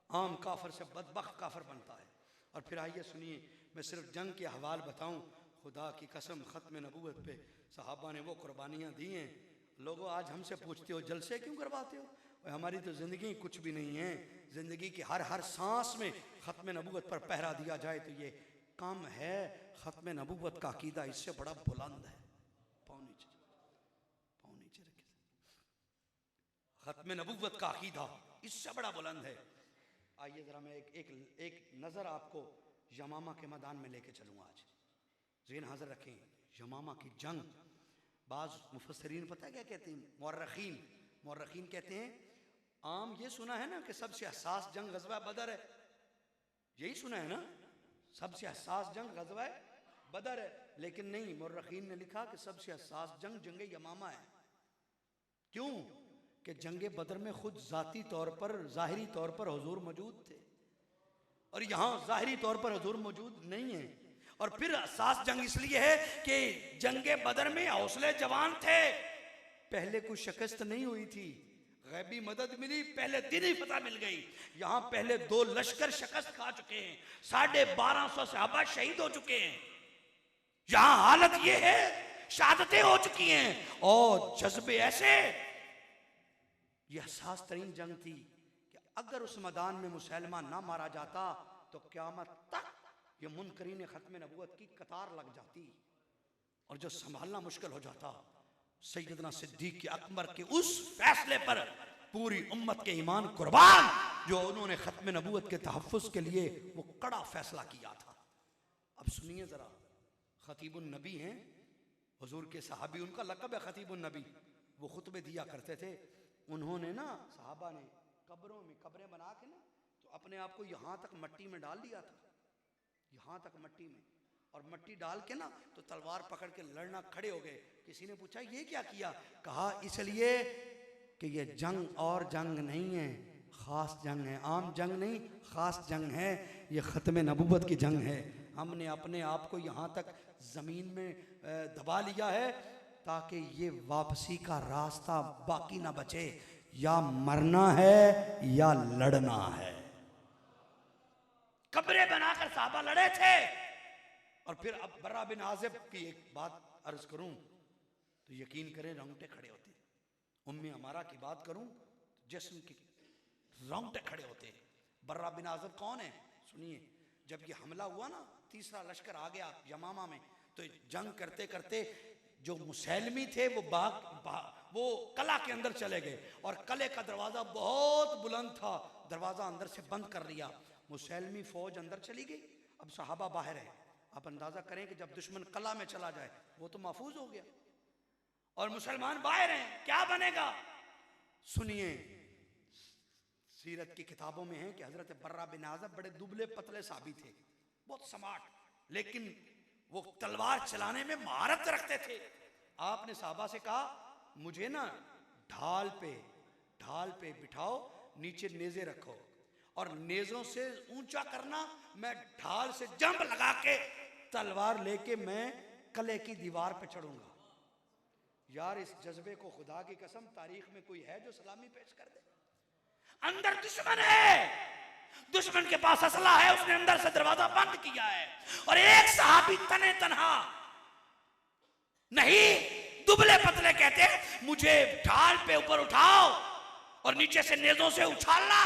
आम काफर से बदबख्त काफर बनता है। और फिर आइए सुनिए, मैं सिर्फ जंग के हवाल बताऊं। खुदा की कसम, खत्म नबूवत पे सहाबा ने वो कुर्बानियाँ दी हैं। लोगों आज हमसे पूछते हो जलसे क्यों करवाते हो? हमारी तो ज़िंदगी कुछ भी नहीं है। ज़िंदगी की हर सांस में खत्म नबूवत पर पहरा दिया जाए तो ये काम है। खत्म नबूवत का अकीदा इससे बड़ा बुलंद है। पाँव नीचे रखे। खत्म नबूवत का अकीदा इससे बड़ा बुलंद है। आइए ज़रा मैं एक नज़र आपको यमामा के मैदान में लेके चलूँगा। आज ज़हन हाज़िर रखें, यमामा की जंग। बाज़ मुफस्सिरीन पता है क्या कहते हैं? मौर्रखीन कहते हैं, आम ये सुना है ना कि सबसे हसास जंग ग़ज़वा बदर है। यही सुना है ना, सबसे हसास जंग ग़ज़वा बदर है। लेकिन नहीं, मौर्रखीन ने लिखा कि सबसे हसास जंग जंग यमामा है। क्यों? कि जंगे बदर में खुद जाती तौर पर, ज़ाहिरी तौर पर हुजूर मौजूद थे, और यहाँ ज़ाहिरी तौर पर हुजूर मौजूद नहीं है। और फिर असास जंग इसलिए है कि जंगे बदर में हौसले जवान थे, पहले कोई शिकस्त नहीं हुई थी, गैबी मदद मिली, पहले दिन ही फतह मिल गई। यहाँ पहले 2 लश्कर शिकस्त खा चुके हैं, 1250 सहाबा शहीद हो चुके हैं। यहाँ हालत ये है, शहादतें हो चुकी हैं, और जज्बे ऐसे। यह हसास तरीन जंग थी कि अगर उस मैदान में मुसैलमा ना मारा जाता तो क़यामत तक ये मुनकरीन खत्म नबूवत की कतार लग जाती, और जो संभालना मुश्किल हो जाता। सैयदना सिद्दीक़ अकबर के उस फैसले पर पूरी उम्मत के ईमान कुर्बान, जो उन्होंने खत्म नबूवत के तहफ़्फ़ुज़ के लिए वो कड़ा फैसला किया था। अब सुनिए ज़रा, खतीबुन नबी हैं हुजूर के सहाबी, उनका लक़ब है खतीबुन नबी। वो खुतबे दिया करते थे। उन्होंने ना, सहाबा ने कब्रों में कब्रें बना के ना, तो अपने आप को यहाँ तक मट्टी में डाल दिया था, यहाँ तक मट्टी में, और मट्टी डाल के ना तो तलवार पकड़ के लड़ना खड़े हो गए। किसी ने पूछा ये क्या किया? कहा इसलिए कि ये जंग और जंग नहीं है, ख़ास जंग है। आम जंग नहीं, ख़ास जंग है। ये ख़त्म नबूवत की जंग है। हमने अपने आप को यहाँ तक ज़मीन में दबा लिया है ताकि ये वापसी का रास्ता बाकी ना बचे। या मरना है या लड़ना है। कब्रें बनाकर साहबा लड़े थे। और फिर अब बर्रा बिन आज़िब की एक बात अर्ज करूं तो यकीन करें रोंगटे खड़े होते। उम्मे अमारा की बात करूं तो जिस्म के रोंगटे खड़े होते। बर्रा बिन आज़िब कौन है? सुनिए, जब ये हमला हुआ ना, तीसरा लश्कर आ गया यमामा में, तो जंग करते करते जो मुसैलमी थे वो कला के अंदर चले गए, और कले का दरवाज़ा बहुत बुलंद था, दरवाज़ा अंदर से बंद कर लिया। मुसैलमी फौज अंदर चली गई, अब सहाबा बाहर है। आप अंदाजा करें कि जब दुश्मन कला में चला जाए वो तो महफूज हो गया, और मुसलमान बाहर हैं, क्या बनेगा? सुनिए, सीरत की किताबों में है कि हजरत बर्रा बिन आज़ब बड़े दुबले पतले साहबी थे, बहुत स्मार्ट, लेकिन वो तलवार चलाने में महारत रखते थे। आपने साहबा से कहा, मुझे ना ढाल पे बिठाओ, नीचे नेज़े रखो और नेज़ों से ऊंचा करना, मैं ढाल से जंप लगा के तलवार लेके मैं कले की दीवार पे चढ़ूंगा। यार, इस जज्बे को खुदा की कसम तारीख में कोई है जो सलामी पेश कर दे? अंदर दुश्मन है, दुश्मन के पास असला है, उसने अंदर से दरवाजा बंद किया है, और एक सहाबी तने तनहा नहीं, दुबले पतले कहते हैं, मुझे ढाल पे ऊपर उठाओ और नीचे से नेज़ों से उछालना,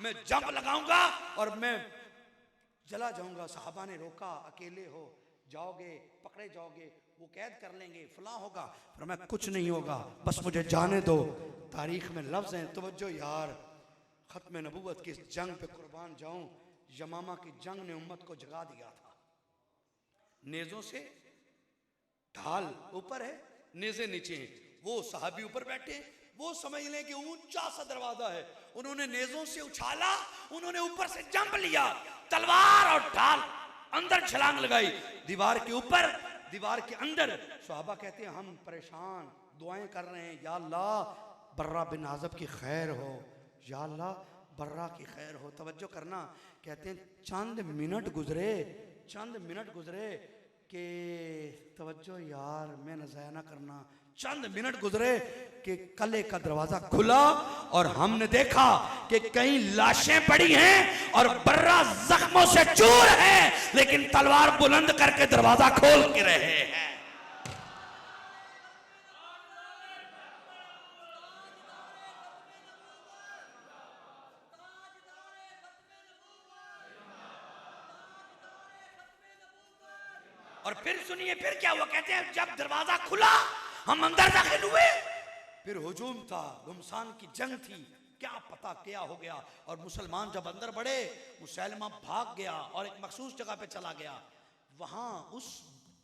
मैं जंप लगाऊंगा और मैं जला जाऊंगा। साहबा ने रोका, अकेले हो, जाओगे पकड़े जाओगे, वो कैद कर लेंगे, फला होगा। पर मैं कुछ नहीं होगा, बस मुझे जाने दो। तारीख में लफ्ज हैं, तवज्जो यार, खत्म नबूवत की इस जंग पे कुर्बान जाऊं, यमामा की जंग ने उम्मत को जगा दिया था। नेज़ों से ढाल ऊपर है, नेज़े नीचे हैं, वो साहबी ऊपर बैठे, वो समझ लें कि ऊंचा सा दरवाजा है, उन्होंने नेज़ों से उछाला, उन्होंने ऊपर से जंप लिया, तलवार और ढाल अंदर छलांग लगाई, दीवार के ऊपर, दीवार के अंदर। सहाबा कहते हैं, हम परेशान, दुआएं कर रहे हैं, या अल्लाह बर्रा बिन आज़ब की खैर हो, या अल्लाह बर्रा की खैर हो। तवज्जो करना, कहते हैं चंद मिनट गुजरे कि तवज्जो यार, मैं नज़ाया ना करना, चंद मिनट गुजरे कि कले का दरवाजा खुला और हमने देखा कि कई लाशें पड़ी हैं और बर्रा जख्मों से चूर है, लेकिन तलवार बुलंद करके दरवाजा खोल के रहे हैं। और फिर सुनिए, फिर क्या हुआ? कहते हैं जब दरवाजा खुला, हम अंदर दाखिल हुए, फिर हुजूम था, गुमसान की जंग थी, क्या पता क्या हो गया। और मुसलमान जब अंदर बढ़े, मुसैलमा भाग गया और एक मखसूस जगह पे चला गया। वहां उस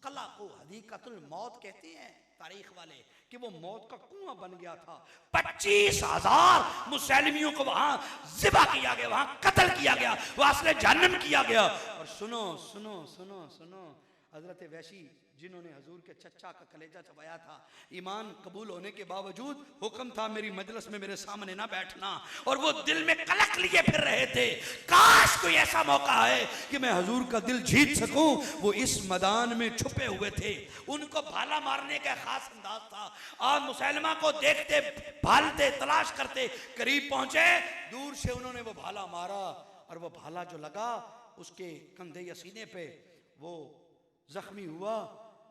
कला को हदीकतुल मौत कहते हैं तारीख वाले, कि वो मौत का कुआं बन गया था। 25,000 मुसैलमियों को वहां ज़िबा किया गया, वहां कत्ल किया गया, वास्ले जहन्नम किया गया। और सुनो सुनो सुनो सुनो, हजरत वैशी जिन्होंने हजूर के चच्चा का कलेजा चबाया था, ईमान कबूल होने के बावजूद हुक्म था मेरी मजलिस में मेरे सामने ना बैठना, और वो दिल में कलक लिए फिर रहे थे, काश कोई ऐसा मौका है कि मैं हजूर का दिल जीत सकूं। वो इस मैदान में छुपे हुए थे, उनको भाला मारने का खास अंदाज था। और मुसैलमा को देखते, भालते, तलाश करते, करीब पहुंचे, दूर से उन्होंने वो भाला मारा, और वो भाला जो लगा उसके कंधे या सीने पे, वो जख्मी हुआ।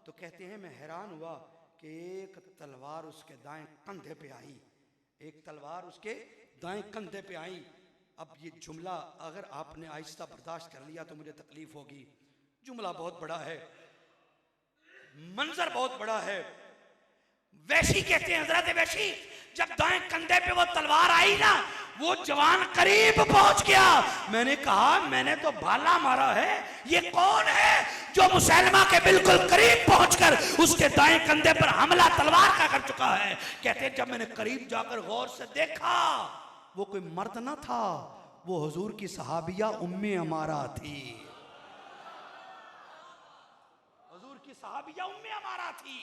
तो कहते हैं मैं हैरान हुआ कि एक तलवार उसके दाएं कंधे पे आई, एक तलवार उसके दाएं कंधे पे आई। अब ये जुमला अगर आपने आहिस्ता बर्दाश्त कर लिया तो मुझे तकलीफ होगी। जुमला बहुत बड़ा है, मंजर बहुत बड़ा है। वैशी कहते हैं, हजरत वैशी जब दाएं कंधे पे वो तलवार आई ना, वो जवान करीब पहुंच गया। मैंने कहा मैंने तो भाला मारा है, ये कौन है जो मुसैलमा के बिल्कुल करीब पहुंचकर उसके दाएं कंधे पर हमला तलवार का कर चुका है। कहते हैं जब मैंने करीब जाकर गौर से देखा, वो कोई मर्द ना था, वो हुजूर की सहाबिया उम्मे अमारा थी। हुजूर की सहाबिया उम्मे अमारा थी।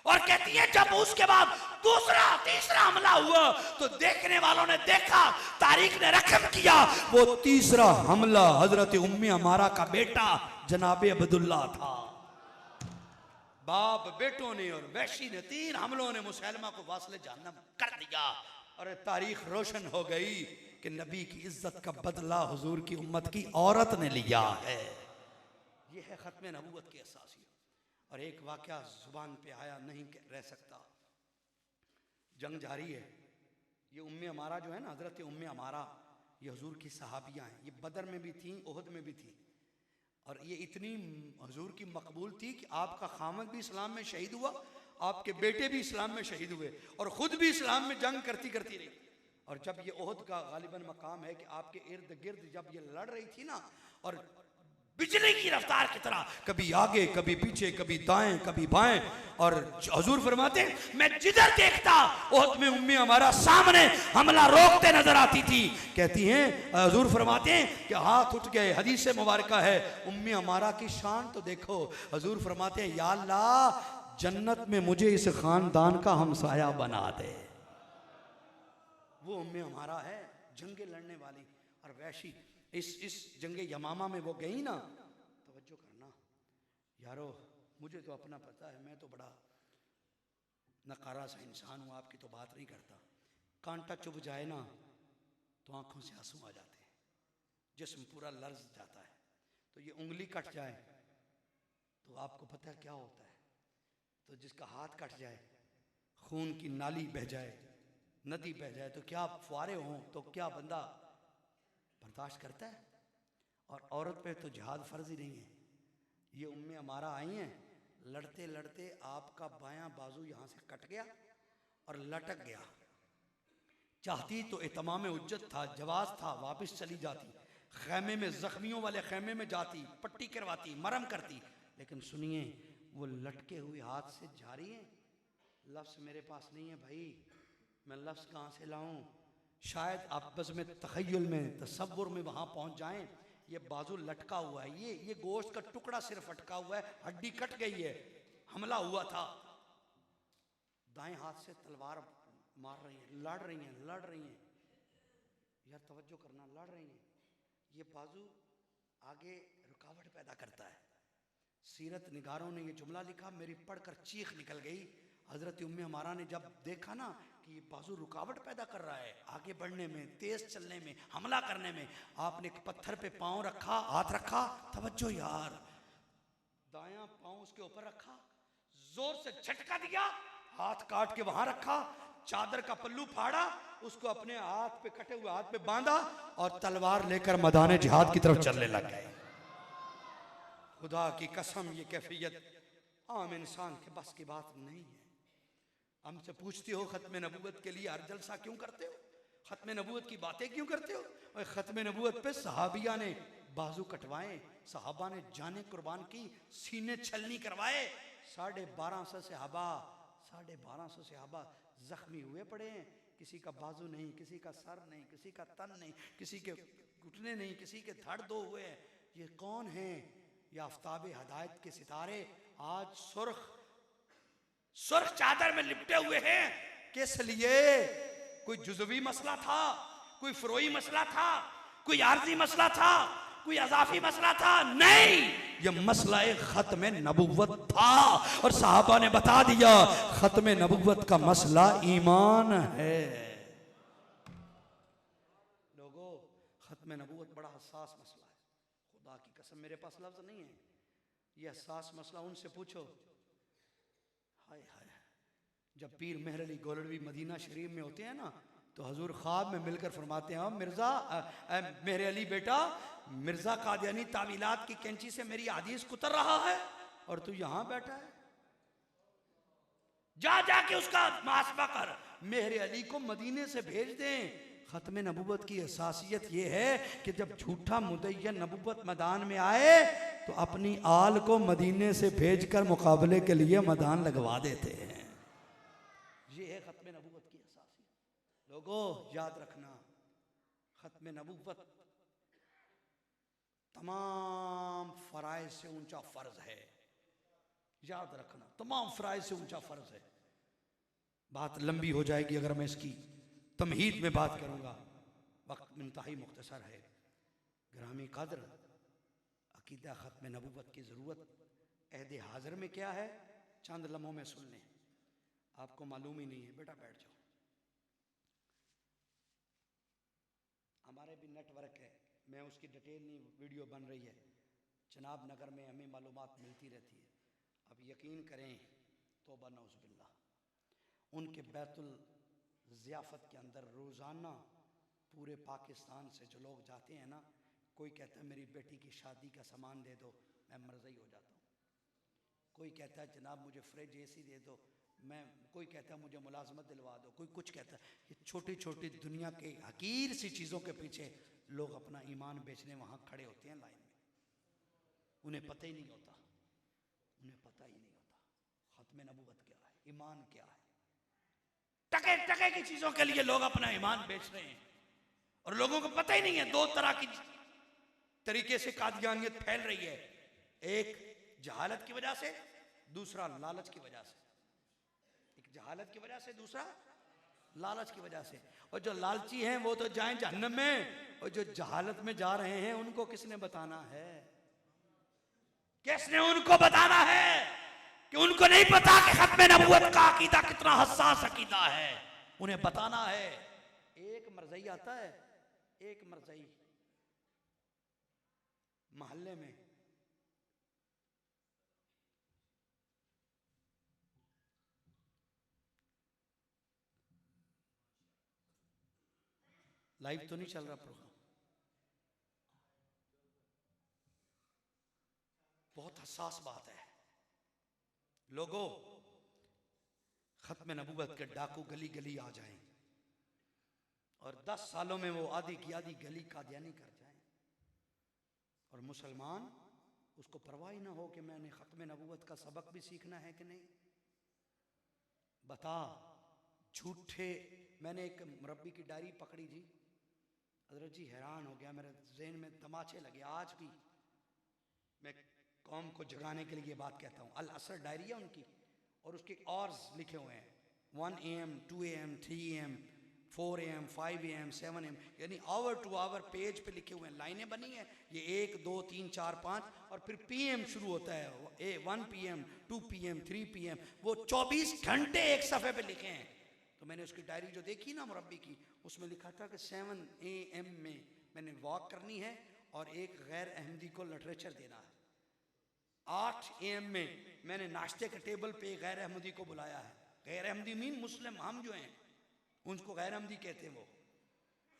और कहती है जब उसके बाद दूसरा तीसरा हमला हुआ तो देखने वालों ने देखा, तारीख ने रकम किया, वो तीसरा हमला हजरत उम्मे अमारा का बेटा जनाबे अब्दुल्ला था। बाप बेटों ने और वैशी ने 3 हमलों ने मुसैलमा को वास्ले जहन्नम कर दिया। और तारीख रोशन हो गई कि नबी की इज्जत का बदला हुजूर की उम्मत की औरत ने लिया है। यह है खत्म नबूवत की असासियत। और एक वाक़या जुबान पे आया नहीं रह सकता। जंग जारी है, ये उम्मे अमारा जो है ना, हजरत उम्मे अमारा, ये हुजूर की सहाबियाँ हैं। ये बदर में भी थी, ओहद में भी थी, और ये इतनी हुजूर की मकबूल थी कि आपका खामद भी इस्लाम में शहीद हुआ, आपके बेटे भी इस्लाम में शहीद हुए, और ख़ुद भी इस्लाम में जंग करती करती रही। और जब ये ओहद का गालिबन मकाम है कि आपके इर्द गिर्द जब ये लड़ रही थी ना, और बिजली की रफ्तार की तरह कभी आगे कभी पीछे कभी दाएं कभी बाएं, और हुजूर फरमाते हैं मैं जिधर देखता ओहद में उम्मी हमारा सामने हमला रोकते नजर आती थी। कहती हैं हुजूर फरमाते हैं कि हाथ उठ गए, हदीस मुबारका है, उम्मी हमारा की शान तो देखो। हुजूर फरमाते हैं या अल्लाह जन्नत में मुझे इस खानदान का हमसाया बना दे। वो उम्मी हमारा है, जंगे लड़ने वाली। और वैशी इस जंगे यमामा में वो गई ना, तवज्जो करना यारो, मुझे तो अपना पता है, मैं तो बड़ा नकारा सा इंसान हूँ, आपकी तो बात नहीं करता। कांटा चुभ जाए ना तो आंखों से आंसू आ जाते हैं, जिस्म पूरा लर्ज जाता है। तो ये उंगली कट जाए तो आपको पता है क्या होता है। तो जिसका हाथ कट जाए, खून की नाली बह जाए, नदी बह जाए, तो क्या फुआरे हों तो क्या बंदा बर्दाश्त करता है? और औरत पे तो जिहाद फर्ज ही नहीं है। ये उम्मे हमारा आई हैं, लड़ते लड़ते आपका बायां बाजू यहां से कट गया और लटक गया। चाहती तो इतमाम उज्जत था, जवाज था, वापस चली जाती, खैमे में, जख्मियों वाले खैमे में जाती, पट्टी करवाती, मरहम करती। लेकिन सुनिए, वो लटके हुए हाथ से जा रही है। लफ्ज़ मेरे पास नहीं है भाई, मैं लफ्ज़ कहाँ से लाऊं? शायद आप बस में तखय्युल में, तसव्वुर में वहां पहुंच जाएं। ये बाजू लटका हुआ है, ये गोश्त का टुकड़ा सिर्फ अटका हुआ है, हड्डी कट गई है, हमला हुआ था। दाएं हाथ से तलवार मार रही हैं, लड़ रही हैं। यार तवज्जो करना, लड़ रही हैं। ये बाजू आगे रुकावट पैदा करता है। सीरत निगारों ने ये जुमला लिखा, मेरी पढ़कर चीख निकल गई। हजरत उम्मे हमारा ने जब देखा ना कि बाजू रुकावट पैदा कर रहा है आगे बढ़ने में, तेज चलने में, हमला करने में, आपने एक पत्थर पे पांव रखा, हाथ रखा, तवज्जो यार, दायां पांव उसके ऊपर रखा, जोर से झटका दिया, हाथ काट के वहां रखा, चादर का पल्लू फाड़ा, उसको अपने हाथ पे, कटे हुए हाथ पे बांधा और तलवार लेकर मैदान जिहाद की तरफ चलने लग गए। खुदा की कसम, ये कैफियत आम इंसान के बस की बात नहीं है। हमसे पूछते हो खत्म नबूवत के लिए हर जलसा क्यों करते हो, खत्म नबूवत की बातें क्यों करते हो? और खत्म नबूवत पे सहाबिया ने बाजू कटवाए, सहाबा ने जाने कुर्बान की, सीने छलनी करवाए। 1250 सहाबा जख्मी हुए पड़े हैं। किसी का बाजू नहीं, किसी का सर नहीं, किसी का तन नहीं, किसी के घुटने नहीं, किसी के धड़ दो हुए हैं। ये कौन है? ये आफ्ताब हदायत के सितारे आज सुर्ख चादर में लिपटे हुए हैं। किस लिए? कोई जुज़वी मसला था, कोई फरोई मसला था, कोई आर्जी मसला था, कोई अजाफी मसला था? नहीं, ये मसला खत्म नबुव्वत था। और साहबा ने बता दिया खत्म नबुव्वत का मसला ईमान है। लोगों, खत्म नबुव्वत बड़ा हसास मसला है। खुदा की कसम, मेरे पास लफ्ज नहीं है। ये हसास मसला उनसे पूछो। हाय हाय, जब पीर मेहर अली गोलड़वी मदीना शरीफ में होते हैं ना, तो हजूर ख्वाब में मिलकर फरमाते हैं, मिर्जा मेरे अली बेटा, मिर्जा कादियानी तावीलात की कैंची से मेरी हदीस कुतर रहा है और तू यहां बैठा है। जाके उसका मुहासबा कर, मेरे अली को मदीने से भेज दें। खत्म नबूवत की असासियत यह है कि जब झूठा मुदय्यन नबूवत मैदान में आए तो अपनी आल को मदीने से भेजकर मुकाबले के लिए मैदान लगवा देते हैं। ये है खत्म नबूवत की असासियत। लोगों याद रखना, खत्म नबूवत तमाम फराइज से ऊंचा फर्ज है। याद रखना, तमाम फराइज से ऊंचा फर्ज है। बात लंबी हो जाएगी अगर मैं इसकी तमहीद में बात करूंगा, वक्त इंतहाई मुख्तसर है। ग्रामी कदर, अकीदा खत्म नबूवत की ज़रूरत अहद हाज़िर में क्या है, चंद लम्हों में सुन लें। आपको मालूम ही नहीं है, बेटा बैठ जाओ। हमारे भी नेटवर्क है, मैं उसकी डिटेल नहीं, वीडियो बन रही है, जनाब नगर में हमें मालूमात मिलती रहती है। अब यकीन करें, तौबा नौज़ुबिल्लाह, उनके बैतुल ज़ियाफ़त के अंदर रोज़ाना पूरे पाकिस्तान से जो लोग जाते हैं ना, कोई कहता है मेरी बेटी की शादी का सामान दे दो, मैं मरज़ई हो जाता हूँ। कोई कहता है जनाब मुझे फ्रिज AC दे दो, मैं, कोई कहता है मुझे मुलाजमत दिलवा दो, कोई कुछ कहता है। ये छोटी छोटी दुनिया के हकीर सी चीज़ों के पीछे लोग अपना ईमान बेचने वहाँ खड़े होते हैं लाइन में। उन्हें पता ही नहीं होता, उन्हें पता ही नहीं होता खत्म नबूवत क्या है, ईमान क्या है। टके टके की चीज़ों के लिए लोग अपना ईमान बेच रहे हैं और लोगों को पता ही नहीं है। दो तरह की तरीके से कादियानियत फैल रही है, एक जहालत की वजह से, दूसरा लालच की वजह से। एक जहालत की वजह से, दूसरा लालच की वजह से। और जो लालची हैं वो तो जाएं जहन्नम में, और जो जहालत में जा रहे हैं उनको किसने बताना है? किसने उनको बताना है कि उनको नहीं पता कि खत्म नबूवत का अकीदा कितना हसास अकीदा है? उन्हें बताना है। एक मरज़ई आता है, एक मरज़ई मोहल्ले में लाइव तो नहीं चल रहा प्रोग्राम, बहुत हसास बात है। लोगों, खत्म नबूवत के डाकू गली गली आ जाएं और 10 सालों में वो आधी की आधी गली कादियानी कर जाएं, और मुसलमान उसको परवाह ही ना हो कि मैंने खत्म नबूवत का सबक भी सीखना है कि नहीं। बता, झूठे। मैंने एक मुरब्बी की डायरी पकड़ी जी, हजरत जी हैरान हो गया, मेरे ज़हन में तमाचे लगे। आज भी मैं कौम को जगाने के लिए ये बात कहता हूँ। अल असर डायरी है उनकी, और उसके आवर्स लिखे हुए हैं, 1 AM 2 AM 3 AM 4 AM 5 AM 7 AM, यानी आवर टू आवर पेज पे लिखे हुए हैं, लाइनें बनी हैं। ये 1 2 3 4 5 और फिर PM शुरू होता है, 1 PM 2 PM 3 PM, वो 24 घंटे एक सफ़े पे लिखे हैं। तो मैंने उसकी डायरी जो देखी ना मुरब्बी की, उसमें लिखा था कि 7 AM में मैंने वॉक करनी है और एक गैर अहमदी को लिटरेचर देना है। 8 AM में मैंने नाश्ते के टेबल पे गैर अहमदी को बुलाया है। गैर अहमदी मीन मुस्लिम, हम जो हैं उनको गैर अहमदी कहते हैं वो।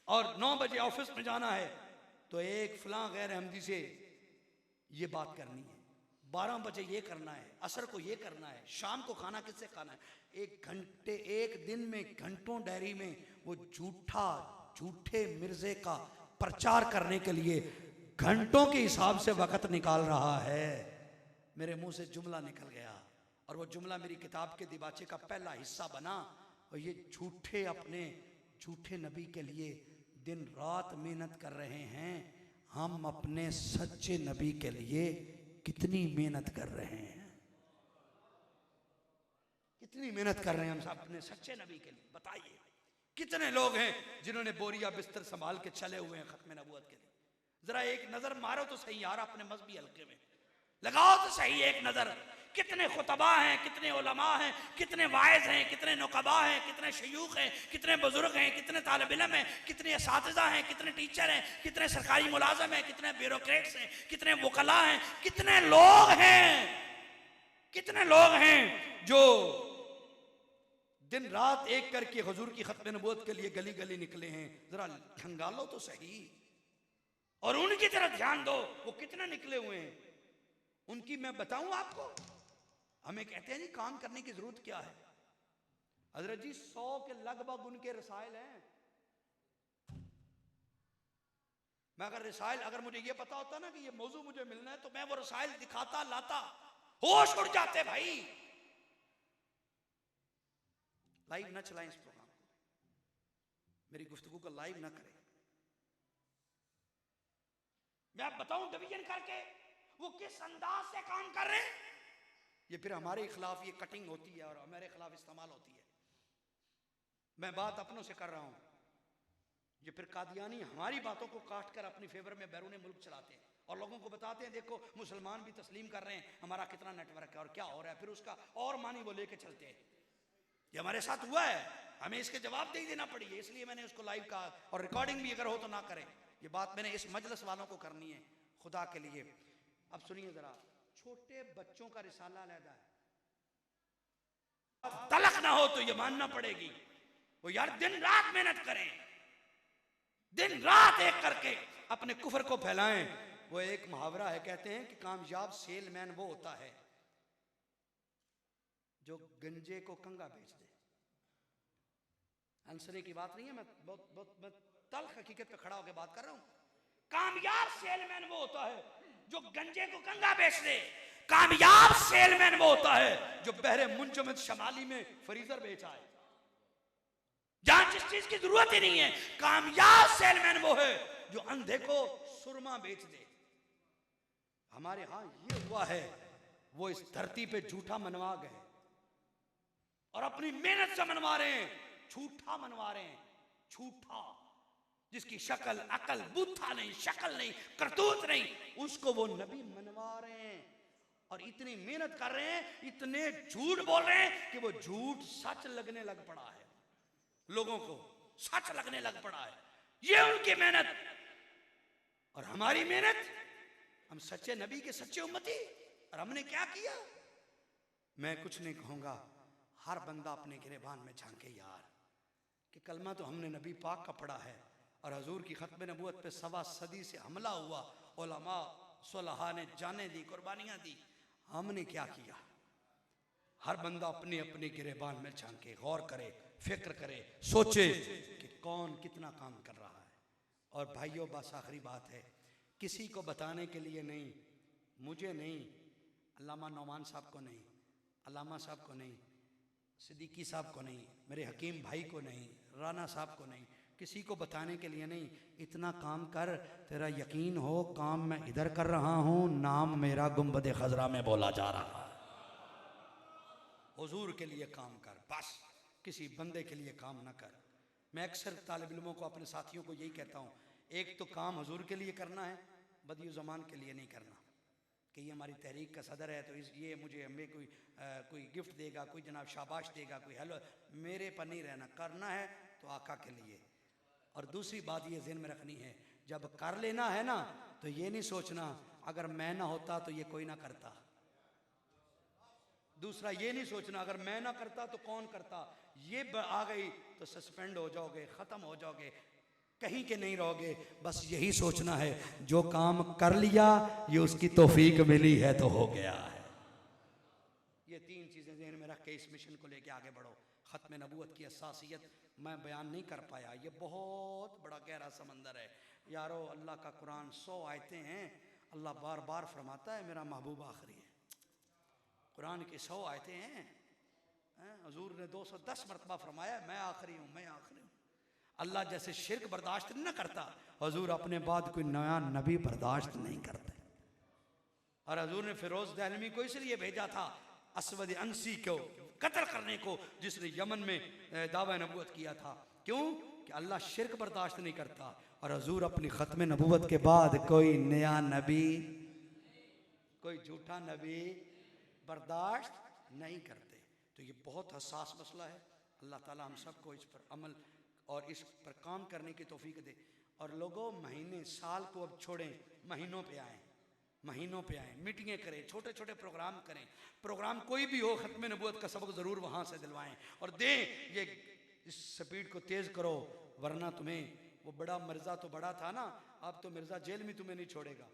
और 9 बजे ऑफिस में जाना है तो एक फलां गैर अहमदी से ये बात करनी है, 12 बजे ये करना है, असर को ये करना है, शाम को खाना किससे खाना है। 1 घंटे, एक दिन में घंटों डायरी में वो झूठे मिर्जे का प्रचार करने के लिए घंटों के हिसाब से वक्त निकाल रहा है। मेरे मुंह से जुमला निकल गया और वो जुमला मेरी किताब के दिबाचे का पहला हिस्सा बना। और ये झूठे अपने झूठे नबी के लिए दिन रात मेहनत कर रहे हैं, हम अपने सच्चे नबी के लिए कितनी मेहनत कर रहे हैं? कितनी मेहनत कर रहे हैं हम सब अपने सच्चे नबी के लिए? बताइए कितने लोग हैं जिन्होंने बोरिया बिस्तर संभाल के चले हुए हैं खत्म नबूवत के लिए? जरा एक नजर मारो तो सही यार, अपने मजहबी हल्के में लगाओ तो सही एक नजर। कितने खुतबा हैं, कितने उलमा हैं, कितने वाइज हैं, कितने नुकबा हैं, कितने शयूख हैं, कितने बुजुर्ग हैं, कितने तालिब इल्म हैं, कितने असातिज़ा हैं, कितने टीचर हैं, कितने सरकारी मुलाजिम हैं, कितने ब्यूरोक्रेट्स हैं, कितने वकला हैं, कितने लोग हैं, कितने लोग हैं जो दिन रात एक करके हुजूर की खत्म नबूवत के लिए गली गली निकले हैं। जरा खंगालो तो सही और उनकी तरफ ध्यान दो, वो कितने निकले हुए हैं। उनकी मैं बताऊं आपको, हमें कहते हैं जी काम करने की जरूरत क्या है। हजरत जी 100 के लगभग उनके रसायल हैं। मैं अगर मुझे ये पता होता ना कि ये मौजू मुझे मिलना है तो मैं वो रसायल दिखाता लाता, होश उड़ जाते भाई। लाइव ना चलाएं इस प्रोग्राम को, मेरी गुफ्तगू को लाइव ना करें। मैं आप बताऊं डिवीजन करके वो किस अंदाज से काम कर रहे हैं। ये फिर हमारे खिलाफ ये कटिंग होती है और हमारे खिलाफ इस्तेमाल होती है। मैं बात अपनों से कर रहा हूं। ये फिर कादियानी हमारी बातों को काट कर अपनी फेवर में बैरून मुल्क चलाते हैं और लोगों को बताते हैं देखो मुसलमान भी तस्लीम कर रहे हैं, हमारा कितना नेटवर्क है और क्या हो रहा है। फिर उसका और मानी वो लेके चलते हैं। ये हमारे साथ हुआ है, हमें इसके जवाब दे देना पड़ी है, इसलिए मैंने उसको लाइव कहा और रिकॉर्डिंग भी अगर हो तो ना करें। ये बात मैंने इस मजलिस वालों को करनी है खुदा के लिए। अब सुनिए जरा, छोटे बच्चों का रिसाला अलहदा है, तलक ना हो तो ये मानना पड़ेगी। वो यार दिन रात मेहनत करें, दिन रात एक करके अपने कुफर को फैलाएं। वो एक मुहावरा है, कहते हैं कि कामयाब सेलमैन वो होता है जो गंजे को कंगा बेच दे। हंसने की बात नहीं है, मैं मैं तल्ख हकीकत पे खड़ा होकर बात कर रहा हूं। कामयाब सेलमैन वो होता है जो गंजे को कंगा बेच दे। कामयाब सेलमैन वो होता है जो बहरे मुंजमद शमाली में फ्रीजर बेच आए, जहां जिस चीज की जरूरत ही नहीं है। कामयाब सेलमैन वो है जो अंधे को सुरमा बेच दे। हमारे यहां ये हुआ है, वो इस धरती पे झूठा मनवा गए और अपनी मेहनत से मनवा रहे हैं, झूठा मनवा रहे हैं। झूठा जिसकी शक्ल अकल बूथा नहीं, शक्ल नहीं, करतूत नहीं, उसको वो नबी मनवा रहे हैं और इतनी मेहनत कर रहे हैं, इतने झूठ बोल रहे हैं कि वो झूठ सच लगने लग पड़ा है। लोगों को सच लगने लग पड़ा है। ये उनकी मेहनत और हमारी मेहनत। हम सच्चे नबी के सच्चे उम्मती, और हमने क्या किया? मैं कुछ नहीं कहूंगा, हर बंदा अपने गिरेबान में झांके यार कि कलमा तो हमने नबी पाक का पढ़ा है और हजूर की खत्म नबूवत पे 1.25 सदी से हमला हुआ, उलमा सुलहा ने जाने दी, कुर्बानियां दी। हमने क्या किया? हर बंदा अपने अपने गिरेबान में झांके, गौर करे, फिक्र करे, सोचे कि कौन कितना काम कर रहा है। और भाइयों, बस आखिरी बात है, किसी को बताने के लिए नहीं, मुझे नहीं, अल्लामा नौमान साहब को नहीं, अल्लामा साहब को नहीं, सिद्दीकी साहब को नहीं, मेरे हकीम भाई को नहीं, राना साहब को नहीं, किसी को बताने के लिए नहीं। इतना काम कर, तेरा यकीन हो काम मैं इधर कर रहा हूँ, नाम मेरा गुंबद खजरा में बोला जा रहा है। हुजूर के लिए काम कर, बस किसी बंदे के लिए काम ना कर। मैं अक्सर तालिब इल्मों को, अपने साथियों को यही कहता हूँ, एक तो काम हुजूर के लिए करना है, बदियो ज़मान के लिए नहीं करना कि ये हमारी तहरीक का सदर है तो ये मुझे हमें कोई गिफ्ट देगा, कोई जनाब शाबाश देगा, कोई हेलो, मेरे पर नहीं रहना। करना है तो आका के लिए। और दूसरी बात ये ज़हन में रखनी है, जब कर लेना है ना तो ये नहीं सोचना अगर मैं ना होता तो ये कोई ना करता। दूसरा ये नहीं सोचना अगर मैं ना करता तो कौन करता। ये आ गई तो सस्पेंड हो जाओगे, ख़त्म हो जाओगे, कहीं के नहीं रहोगे। बस यही सोचना है, जो काम कर लिया ये उसकी तौफीक मिली है तो हो गया है। ये 3 चीज़ें ज़हन में रख के इस मिशन को लेके आगे बढ़ो। ख़त्म नबूवत की असासियत मैं बयान नहीं कर पाया, ये बहुत बड़ा गहरा समंदर है यारो। अल्लाह का कुरान 100 आयतें हैं। अल्लाह बार बार फरमाता है मेरा महबूब आखिरी है। कुरान की 100 आयतें हैं। हुजूर ने 210 मरतबा फरमाया मैं आखिरी हूँ, मैं आखिरी हूँ। अल्लाह जैसे शिर्क बर्दाश्त नहीं करता, हुजूर अपने बाद कोई नया नबी बर्दाश्त नहीं करते। और हुजूर ने फिरोज दहलवी को इसलिए भेजा था असवद अंसी को कत्ल करने को, जिसने यमन में दावा नबूवत किया था। क्यों? कि अल्लाह शिर्क बर्दाश्त नहीं करता। और हुजूर अपनी ख़त्म नबूवत के बाद कोई नया नबी, कोई झूठा नबी बर्दाश्त नहीं करते। तो ये बहुत हसास मसला है। अल्लाह ताला हम सबको इस पर अमल और इस पर काम करने की तौफीक दे। और लोगों, महीने साल को अब छोड़ें, महीनों पे आएँ, महीनों पे आएँ, मीटिंगें करें, छोटे छोटे प्रोग्राम करें। प्रोग्राम कोई भी हो, ख़त्म नबूवत का सबक ज़रूर वहाँ से दिलवाएं और दें। ये इस स्पीड को तेज़ करो, वरना तुम्हें वो बड़ा मिर्ज़ा तो बड़ा था ना, अब तो मिर्ज़ा जेल में तुम्हें नहीं छोड़ेगा।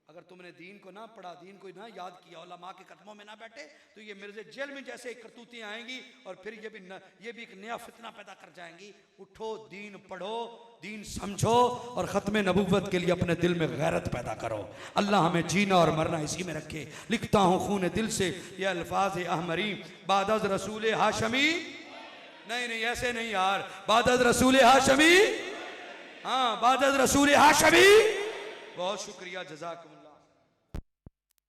अगर तुमने दीन को ना पढ़ा, दीन को ना याद किया, उलमा के कदमों में ना बैठे, तो ये मिर्ज़े जेल में जैसे करतूतियाँ आएंगी और फिर ये भी एक नया फितना पैदा कर जाएंगी। उठो, दीन पढ़ो, दीन समझो और ख़त्म नबूवत के लिए अपने दिल में गैरत पैदा करो। अल्लाह हमें जीना और मरना इसी में रखे। लिखता हूँ खून दिल से ये अल्फाज अहमरी, बादज़ रसूल हाशमी, नहीं ऐसे नहीं यार, बादज़ रसूल हाशमी, हाँ बादज़ रसूल हाशमी। बहुत शुक्रिया, जज़ाकुमुल्लाह।